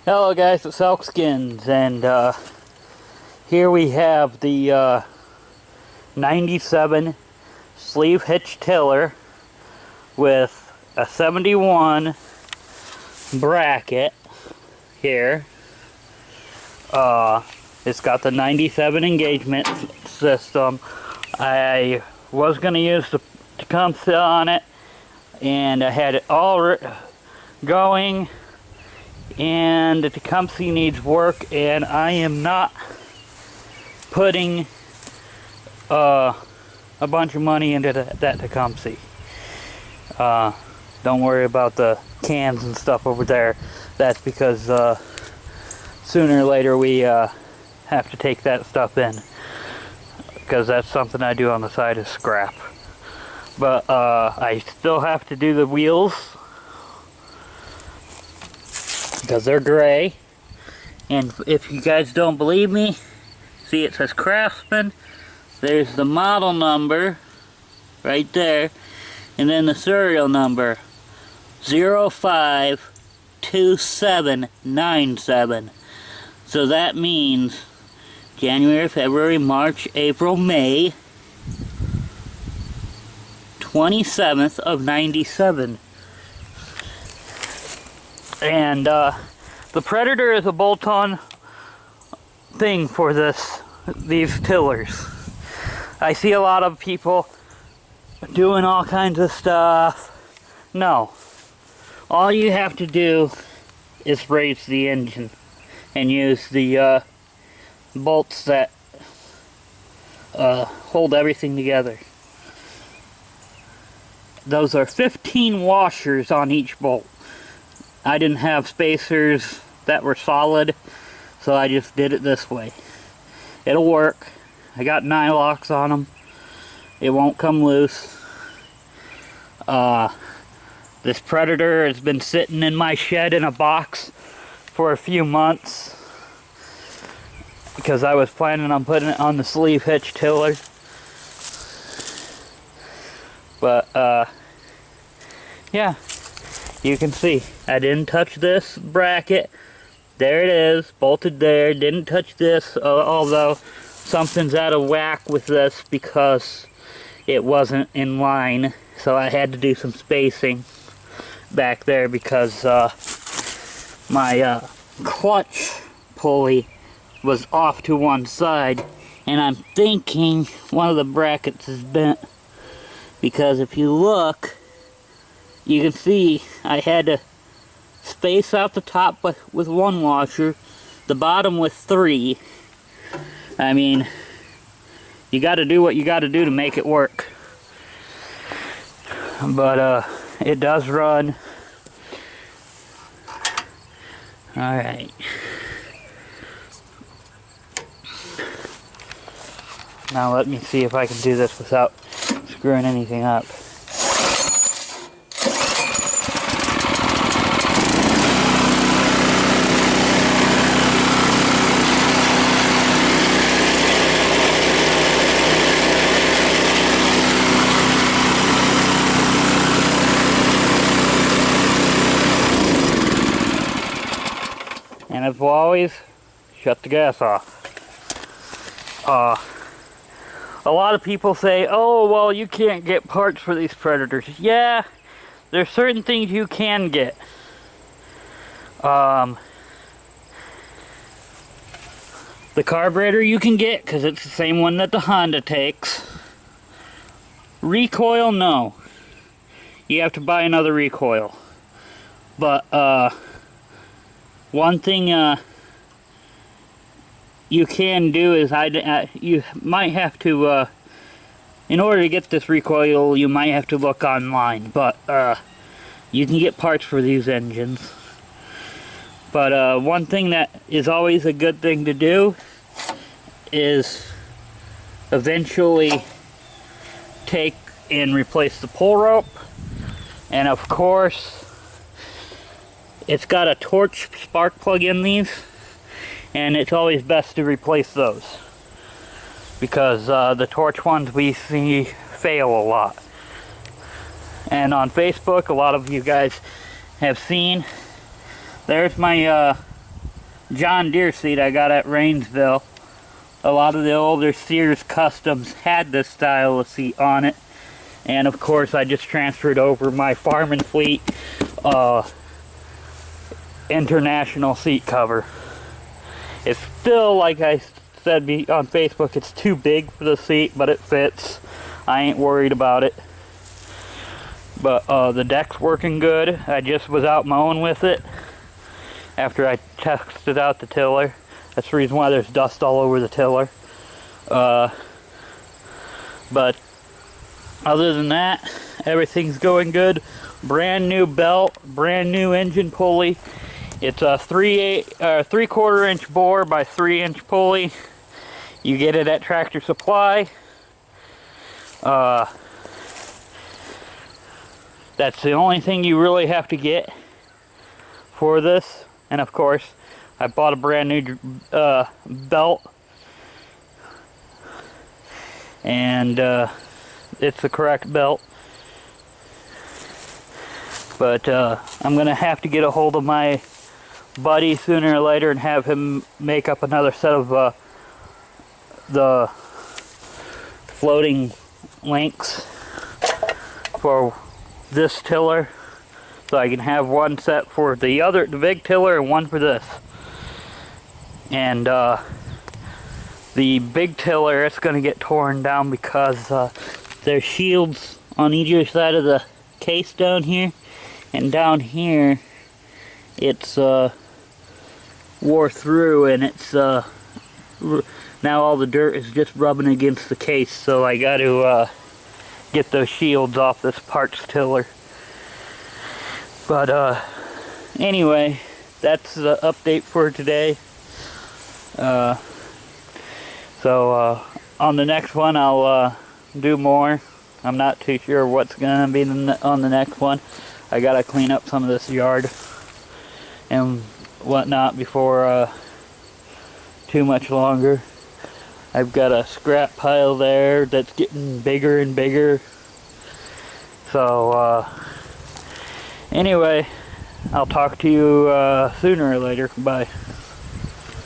Hello guys, it's Elkskins, and here we have the 97 sleeve hitch tiller with a 71 bracket here. It's got the 97 engagement system. I was going to use the Tecumseh on it, and I had it all going, and the Tecumseh needs work, and I am not putting a bunch of money into that Tecumseh. Don't worry about the cans and stuff over there. That's because sooner or later we have to take that stuff in, because that's something I do on the side as scrap. But I still have to do the wheels because they're gray. And if you guys don't believe me, see, it says Craftsman. There's the model number right there, and then the serial number 052797. So that means January, February, March, April, May 27th of 97. And the Predator is a bolt-on thing for these tillers. I see a lot of people doing all kinds of stuff. No. All you have to do is raise the engine and use the bolts that hold everything together. Those are 15 washers on each bolt. I didn't have spacers that were solid, so I just did it this way. It'll work. I got nylocks on them. It won't come loose. This Predator has been sitting in my shed in a box for a few months because I was planning on putting it on the sleeve hitch tiller. But yeah, you can see I didn't touch this bracket. There it is, bolted there. Didn't touch this, although something's out of whack with this because it wasn't in line, so I had to do some spacing back there because my clutch pulley was off to one side, and I'm thinking one of the brackets is bent, because if you look, you can see I had to space out the top with one washer, the bottom with 3. I mean, you got to do what you got to do to make it work. But it does run. Alright. Now let me see if I can do this without screwing anything up. And as always, shut the gas off. A lot of people say, oh, well, you can't get parts for these Predators. Yeah, there's certain things you can get. The carburetor you can get, because it's the same one that the Honda takes. Recoil, no. You have to buy another recoil. But, one thing you can do is you might have to, in order to get this recoil, you might have to look online, but you can get parts for these engines. But one thing that is always a good thing to do is eventually take and replace the pull rope, and of course it's got a torch spark plug in these, and it's always best to replace those because the torch ones we see fail a lot. And on Facebook, a lot of you guys have seen, there's my John Deere seat I got at Rainsville. A lot of the older Sears Customs had this style of seat on it. And of course I just transferred over my Farm and Fleet International seat cover. It's still, like I said on Facebook, it's too big for the seat, but it fits. I ain't worried about it. But the deck's working good. I just was out mowing with it after I tested out the tiller. That's the reason why there's dust all over the tiller. But other than that, everything's going good. Brand new belt, brand new engine pulley. It's a 3/4 inch bore by 3-inch pulley. You get it at Tractor Supply. That's the only thing you really have to get for this. And of course, I bought a brand new belt, and it's the correct belt. But I'm gonna have to get a hold of my buddy sooner or later and have him make up another set of the floating links for this tiller, so I can have one set for the big tiller and one for this. And the big tiller, it's going to get torn down because there's shields on either side of the case down here, and down here it's wore through, and it's now all the dirt is just rubbing against the case, so I got to get those shields off this parts tiller. But anyway, that's the update for today. So on the next one I'll do more. I'm not too sure what's gonna be on the next one. I gotta clean up some of this yard and whatnot before too much longer. I've got a scrap pile there that's getting bigger and bigger. So anyway, I'll talk to you sooner or later. Bye.